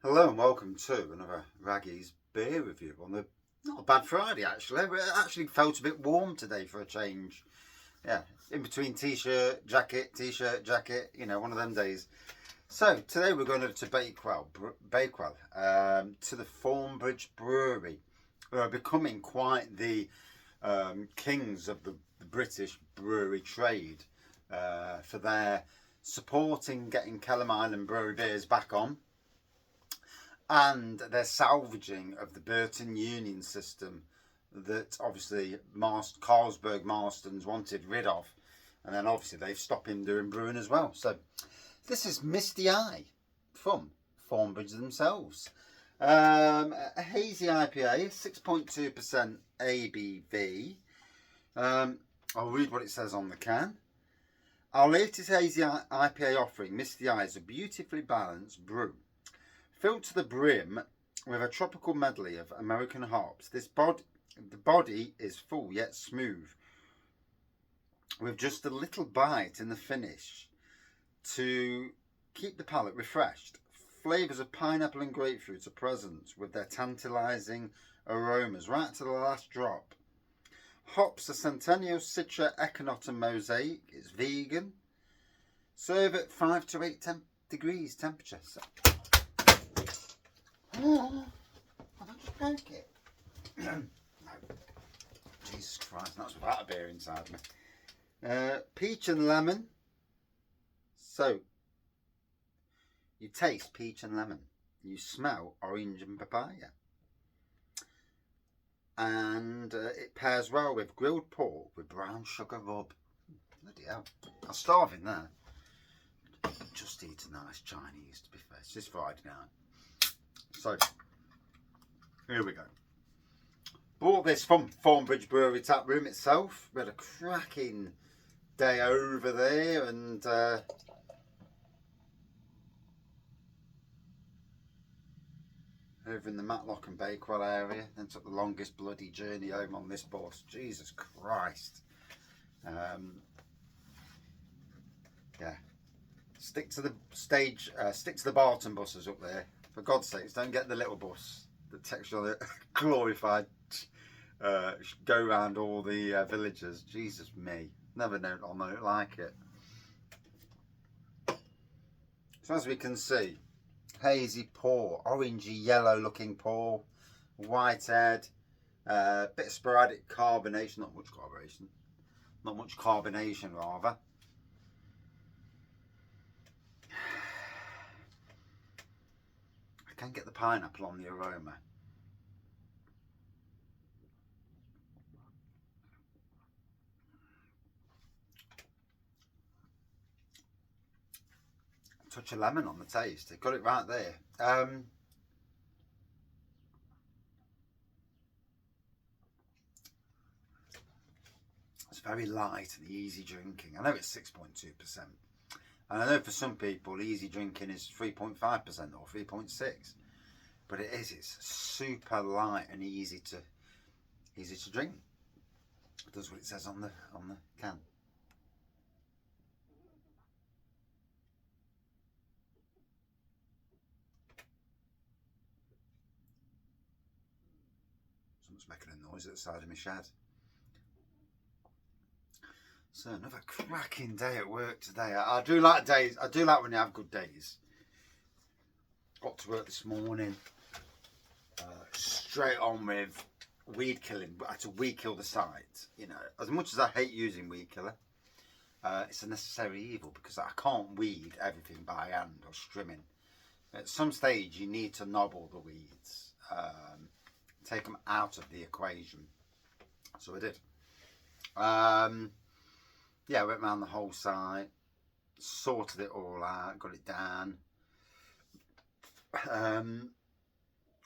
Hello and welcome to another Raggy's beer review on the not a bad Friday actually. It actually felt a bit warm today for a change. Yeah, in between t-shirt, jacket, you know, one of them days. So today we're going over to Bakewell, to the Thornbridge Brewery, who are becoming quite the kings of the British brewery trade for their supporting getting Kelham Island brewery beers back on. And their salvaging of the Burton Union system that obviously Carlsberg Marston's wanted rid of, and then obviously they've stopped him doing brewing as well. So this is Misty from Thornbridge themselves. A hazy IPA, 6.2% ABV. I'll read what it says on the can. Our latest hazy IPA offering, Misty is a beautifully balanced brew. Filled to the brim with a tropical medley of American hops, the body is full yet smooth, with just a little bite in the finish to keep the palate refreshed. Flavours of pineapple and grapefruit are present with their tantalising aromas right to the last drop. Hops are Centennial, Citra, Equinot and Mosaic. It's vegan. Serve at 5 to 8 degrees temperature. So oh, I just broke it. No. Jesus Christ, that's without a beer inside me. Peach and lemon. So, you taste peach and lemon. You smell orange and papaya. And it pairs well with grilled pork with brown sugar rub. Bloody hell. I'm starving there. Just eat a nice Chinese, to be fair. It's just Friday night. So, here we go. Bought this from Thornbridge Brewery tap room itself. We had a cracking day over there, and over in the Matlock and Bakewell area. Then took the longest bloody journey home on this bus. Jesus Christ. Yeah. Stick to the stage. Stick to the Barton buses up there. For God's sakes, don't get the little bus that takes you on a glorified go round all the villages. Jesus me, never known on it like it. So as we can see, hazy pour, orangey yellow looking pour, white head, bit of sporadic carbonation, not much carbonation rather. I can get the pineapple on the aroma. Touch of lemon on the taste. It got it right there. It's very light and easy drinking. I know it's 6.2%. And I know for some people easy drinking is 3.5% or 3.6%. But it's super light and easy to drink. It does what it says on the can. Someone's making a noise at the side of my shed. So another cracking day at work today. I do like days. I do like when you have good days. Got to work this morning. Straight on with weed killing. But I had to weed kill the site. You know, as much as I hate using weed killer, it's a necessary evil because I can't weed everything by hand or strimming. At some stage, you need to nobble the weeds, take them out of the equation. So I did. Yeah, I went around the whole site, sorted it all out, got it down.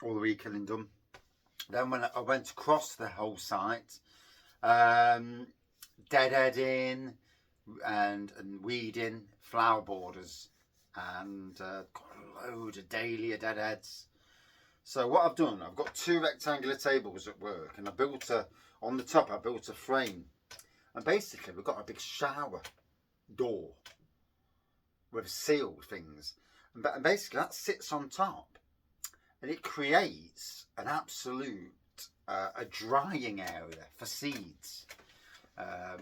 All the weed killing done. Then when I went across the whole site, deadheading and weeding, flower borders, and got a load of dahlia deadheads. So what I've done, I've got two rectangular tables at work, and on the top I built a frame. And basically we've got a big shower door with sealed things. And basically that sits on top. and it creates an absolute a drying area for seeds,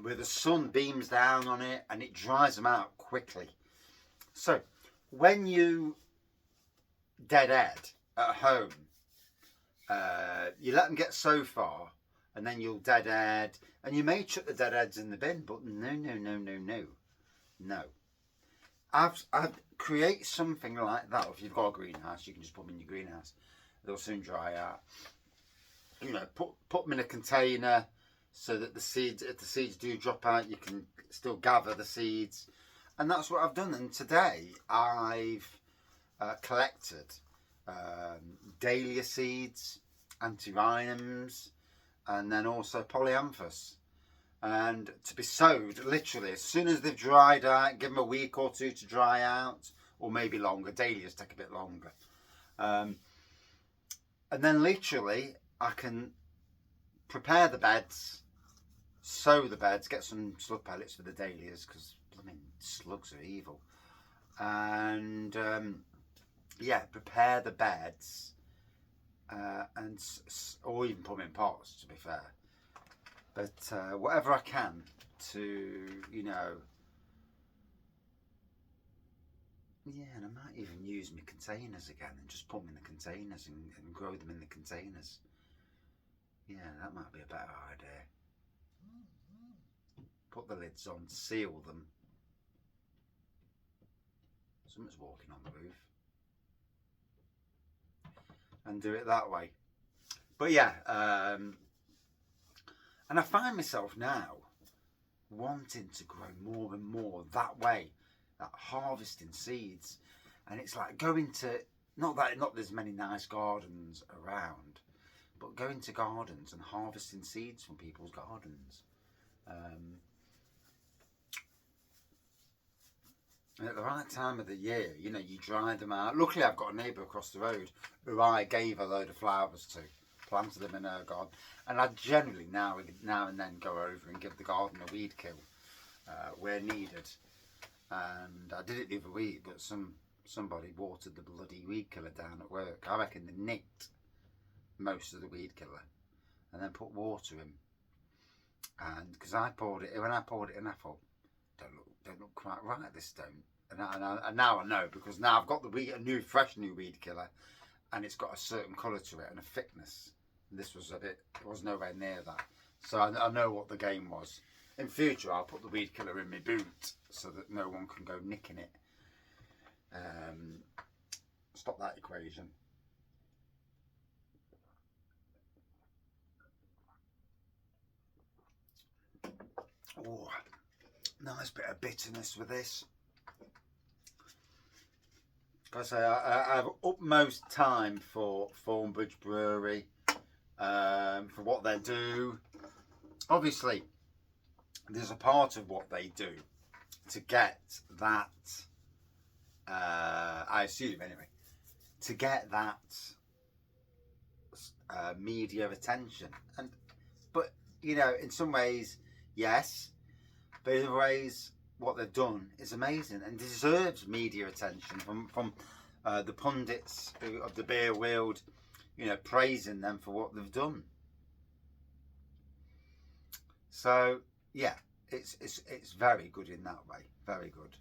where the sun beams down on it and it dries them out quickly. So when you deadhead at home, you let them get so far, and then you'll deadhead, and you may chuck the deadheads in the bin, but no. I've create something like that. If you've got a greenhouse, you can just put them in your greenhouse. They'll soon dry out. You know, put them in a container so that the seeds, if the seeds do drop out, you can still gather the seeds. And that's what I've done. And today I've collected dahlia seeds, antirrhinums, and then also polyanthus. And to be sowed literally as soon as they've dried out. Give them a week or two to dry out, or maybe longer. Dahlias take a bit longer. And then literally I can prepare the beds, sow the beds, get some slug pellets for the dahlias, because blooming slugs are evil. And yeah, prepare the beds, and or even put them in pots, to be fair. But whatever I can to, you know, yeah, and I might even use my containers again and just put them in the containers and grow them in the containers. Yeah, that might be a better idea. Put the lids on, seal them. Someone's walking on the roof. And do it that way. But yeah, and I find myself now wanting to grow more and more that way, that harvesting seeds. And it's like going to, not there's many nice gardens around, but going to gardens and harvesting seeds from people's gardens. And at the right time of the year, you know, you dry them out. Luckily, I've got a neighbour across the road who I gave a load of flowers to, planted them in her garden. And I generally now and then go over and give the garden a weed kill where needed. And I did it the other week, but somebody watered the bloody weed killer down at work. I reckon they nicked most of the weed killer and then put water in. And because when I poured it in, I thought, don't look quite right, this don't. And now I know, because now I've got a fresh new weed killer, and it's got a certain colour to it and a thickness. This was it was nowhere near that. So I know what the game was. In future, I'll put the weed killer in my boot so that no one can go nicking it. Stop that equation. Oh, nice bit of bitterness with this. Like I say, I have utmost time for Thornbridge Brewery, for what they do. Obviously, there's a part of what they do to get that, I assume anyway, to get that media attention. But you know, in some ways, yes, but in other ways, what they've done is amazing and deserves media attention from the pundits of the beer world, you know, praising them for what they've done. So yeah, it's very good in that way, very good.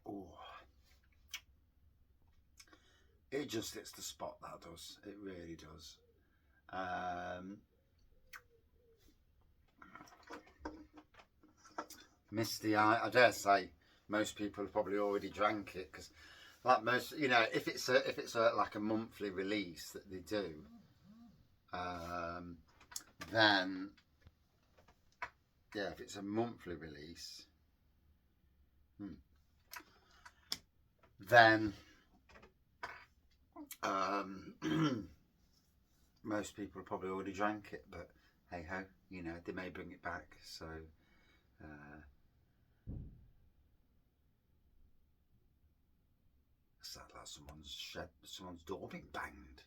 Oh, it just hits the spot, that does. It really does. Misty, I dare say most people have probably already drank it, because like most, you know, if it's a like a monthly release that they do, then yeah, if it's a monthly release, then most people have probably already drank it. But hey ho, you know, they may bring it back. So it's like someone's door being banged.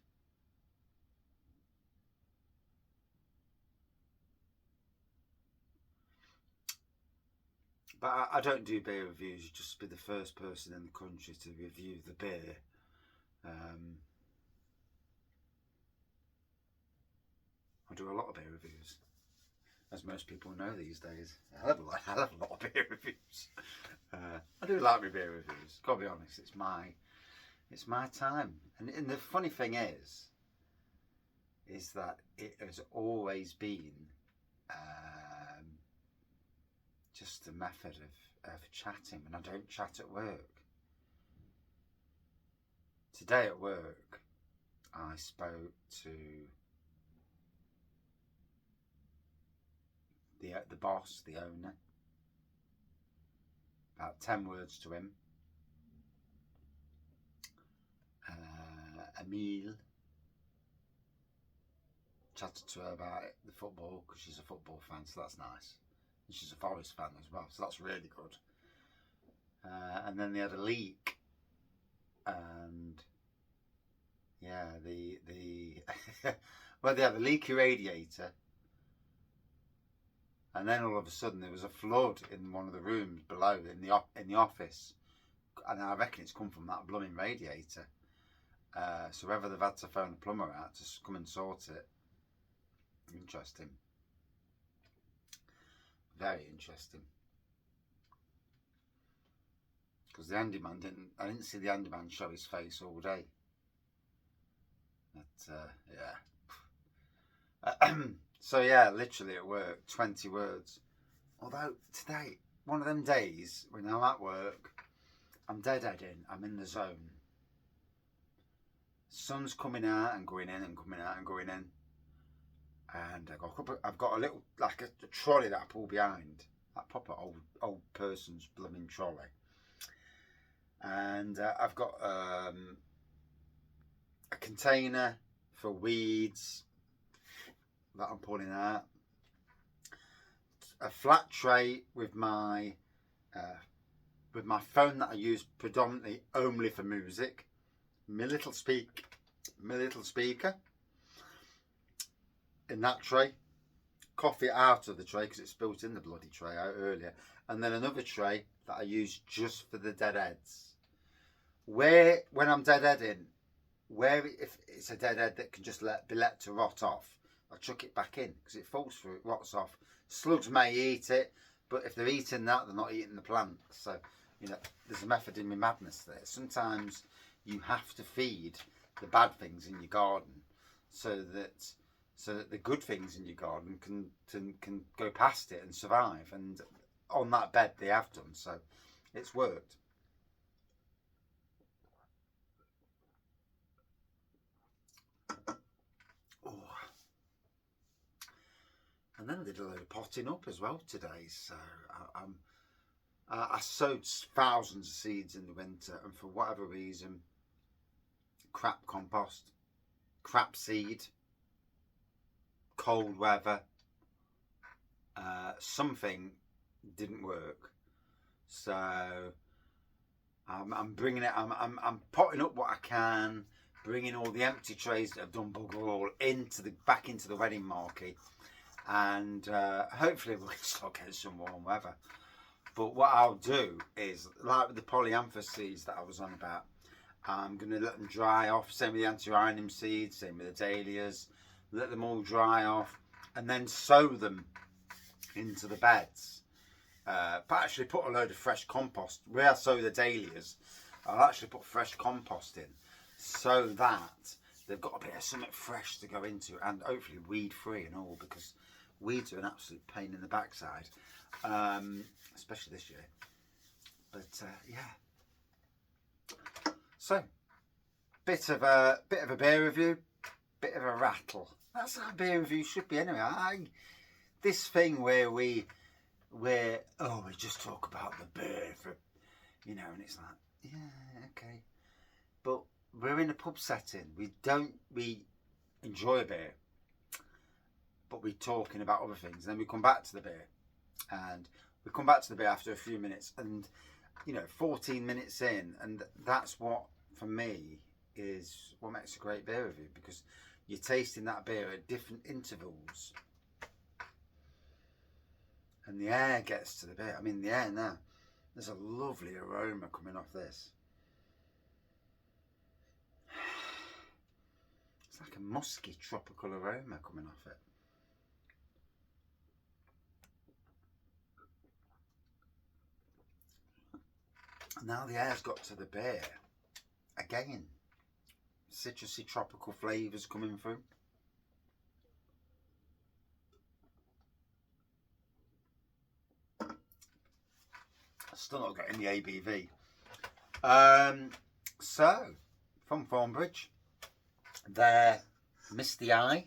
But I don't do beer reviews. You just be the first person in the country to review the beer. I do a lot of beer reviews, as most people know these days. I have a lot of beer reviews. I do like my beer reviews. Gotta be honest, it's my time. And the funny thing is that it has always been just a method of chatting, and I don't chat at work. Today at work, I spoke to the boss, the owner, about 10 words to him. Emile, chatted to her about the football because she's a football fan, so that's nice. And she's a Forest fan as well, so that's really good. And then they had a leak, and yeah, well, they had a leaky radiator, and then all of a sudden there was a flood in one of the rooms below in the office, and I reckon it's come from that blooming radiator. So whether they've had to phone a plumber out to come and sort it. Interesting. Very interesting. Because the handyman I didn't see the handyman show his face all day. But yeah. So yeah, literally at work, 20 words. Although today, one of them days when I'm at work, I'm deadheading, I'm in the zone. Sun's coming out and going in and coming out and going in. And I've got a little, like a trolley that I pull behind. That proper old person's blooming trolley. And I've got a container for weeds that I'm pulling out. A flat tray with my phone that I use predominantly only for music. My little speaker in that tray. Coffee out of the tray because it's built in the bloody tray out earlier. And then another tray that I use just for the deadheads. When I'm deadheading, if it's a deadhead that can just be let to rot off, I chuck it back in because it falls through, it rots off. Slugs may eat it, but if they're eating that, they're not eating the plant. So, you know, there's a method in my madness there. Sometimes you have to feed the bad things in your garden so that the good things in your garden can go past it and survive. And on that bed they have done, so it's worked. Oh. And then I did a load of potting up as well today, so I sowed thousands of seeds in the winter, and for whatever reason, crap compost, crap seed, cold weather, something didn't work. So I'm bringing it. I'm potting up what I can, bringing all the empty trays that have done bugger all back into the wedding market, and hopefully we'll start getting some warm weather. But what I'll do is, like with the polyanthus seeds that I was on about, I'm going to let them dry off. Same with the antirrhinum seeds, same with the dahlias. Let them all dry off and then sow them into the beds. But actually put a load of fresh compost. Where I sow the dahlias, I'll actually put fresh compost in so that they've got a bit of something fresh to go into, and hopefully weed free and all, because weeds are an absolute pain in the backside. Especially this year. But yeah. So, bit of a beer review, bit of a rattle. That's how beer review should be anyway. This thing where we just talk about the beer for, you know, and it's like, yeah, okay. But we're in a pub setting. We enjoy a beer, but we're talking about other things. And then we come back to the beer, and we come back to the beer after a few minutes, and 14 minutes in, and that's what, for me, is what makes a great beer review, because you're tasting that beer at different intervals, And the air gets to the beer. I mean, the air now, there's a lovely aroma coming off this. It's like a musky tropical aroma coming off it. And now the air's got to the beer. Again, citrusy tropical flavours coming through. Still not getting the ABV. So, from Thornbridge, they're Misty Eye.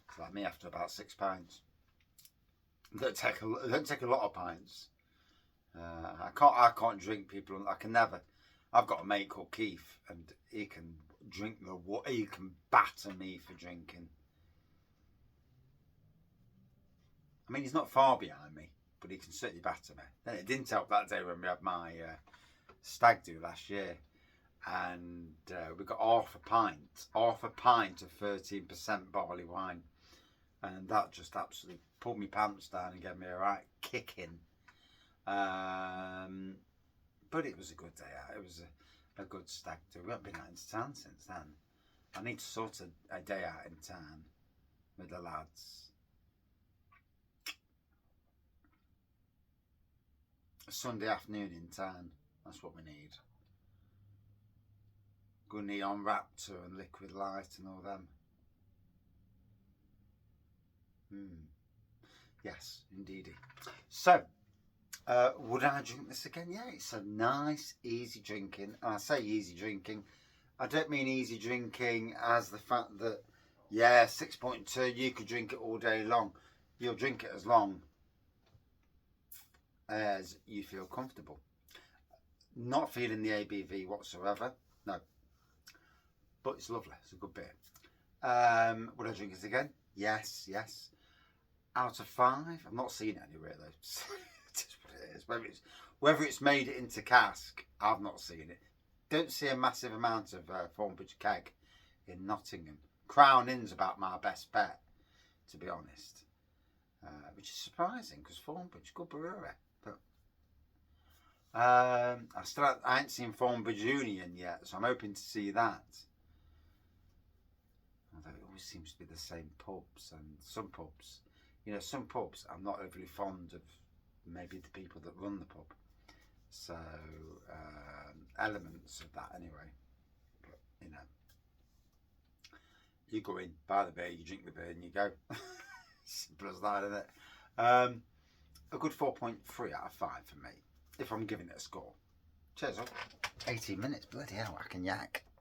It's like me after about 6 pints. Don't take a lot of pints. I can't drink people. I can never. I've got a mate called Keith, and he can drink the water. He can batter me for drinking. I mean, he's not far behind me, but he can certainly batter me. Then it didn't help that day when we had my stag do last year, and we got half a pint of 13% barley wine, and that just absolutely pulled me pants down and gave me a right kicking. But it was a good day out. It was a good stag do. We haven't been out into town since then. I need to sort a day out in town with the lads. A Sunday afternoon in town. That's what we need. Good Neon Raptor and Liquid Light and all them. Yes, indeedy. So, would I drink this again? Yeah, it's a nice, easy drinking. And I say easy drinking, I don't mean easy drinking as the fact that, yeah, 6.2, you could drink it all day long. You'll drink it as long as you feel comfortable. Not feeling the ABV whatsoever, no. But it's lovely, it's a good beer. Would I drink it again? Yes, yes. Out of 5, I've not seen it anywhere though. It's what it is. Whether it's made it into cask, I've not seen it. Don't see a massive amount of Thornbridge keg in Nottingham. Crown Inn's about my best bet, to be honest. Which is surprising because Thornbridge, good brewery. But I ain't seen Thornbridge Union yet, so I'm hoping to see that. Although it always seems to be the same pubs, and some pubs, some pubs I'm not overly fond of. Maybe the people that run the pub. So elements of that anyway. But you go in, buy the beer, you drink the beer, and you go. Simple as that, isn't it? A good 4.3 out of 5 for me, if I'm giving it a score. Cheers, all. 18 minutes, bloody hell, I can yak.